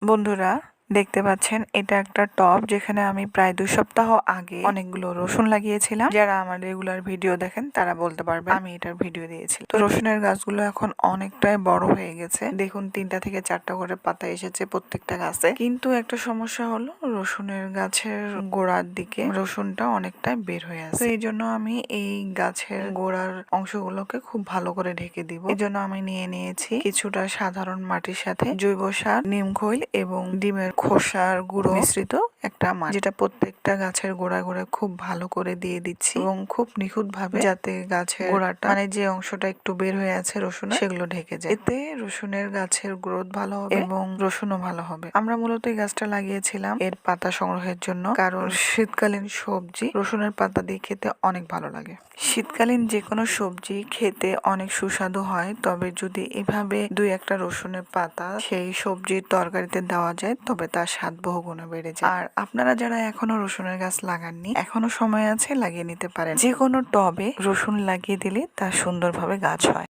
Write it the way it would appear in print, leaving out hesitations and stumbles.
বন্ধুরা, দেখতে পাচ্ছেন এটা একটা টব, যেখানে আমি প্রায় 2 সপ্তাহ আগে অনেকগুলো রসুন লাগিয়েছিলাম। যারা আমার রেগুলার ভিডিও দেখেন তারা বলতে পারবে আমি এটার ভিডিও দিয়েছি। তো রসুনের গাছগুলো এখন অনেকটাই বড় হয়ে গেছে। দেখুন 3টা থেকে 4টা করে পাতা এসেছে প্রত্যেকটা গাছে। কিন্তু একটা সমস্যা হলো, রসুনের গাছের গোড়ার দিকে রসুনটা অনেকটাই বের হয়ে আছে। তো এই জন্য আমি এই গাছের গোড়ার অংশগুলোকে খুব ভালো করে ঢেকে দিব। এই জন্য আমি নিয়ে নিয়েছি কিছুটা সাধারণ মাটির সাথে জৈব সার, নিম খৈল এবং ডিমের খোসার গুঁড়ো মিশ্রিত একটা মাটি, যেটা প্রত্যেকটা গাছের গোড়ায় গোড়ায় খুব ভালো করে দিয়ে দিচ্ছি এবং খুব নিখুঁত ভাবে, যাতে গাছের গোড়াটা মানে যে অংশটা একটু বের হয়ে আছে রসুন সেগুলো ঢেকে যায়। এতে রসুনের গাছের গ্রোথ ভালো হবে এবং রসুনও ভালো হবে। আমরা মূলত এই গাছটা লাগিয়েছিলাম এর পাতা সংগ্রহের জন্য, কারণ শীতকালীন সবজি রসুনের পাতা দিয়ে খেতে অনেক ভালো লাগে। শীতকালীন যে কোনো সবজি খেতে অনেক সুস্বাদু হয়, তবে যদি এভাবে 2-1টা রসুনের পাতা সেই সবজির তরকারিতে দেওয়া যায় তবে তার স্বাদ বহুগুণে বেড়ে যায়। আর আপনারা যারা এখনো রসুনের গাছ লাগাননি, এখনো সময় আছে, লাগিয়ে নিতে পারেন। যে কোনো টবে রসুন লাগিয়ে দিলে তা সুন্দরভাবে গাছ হয়।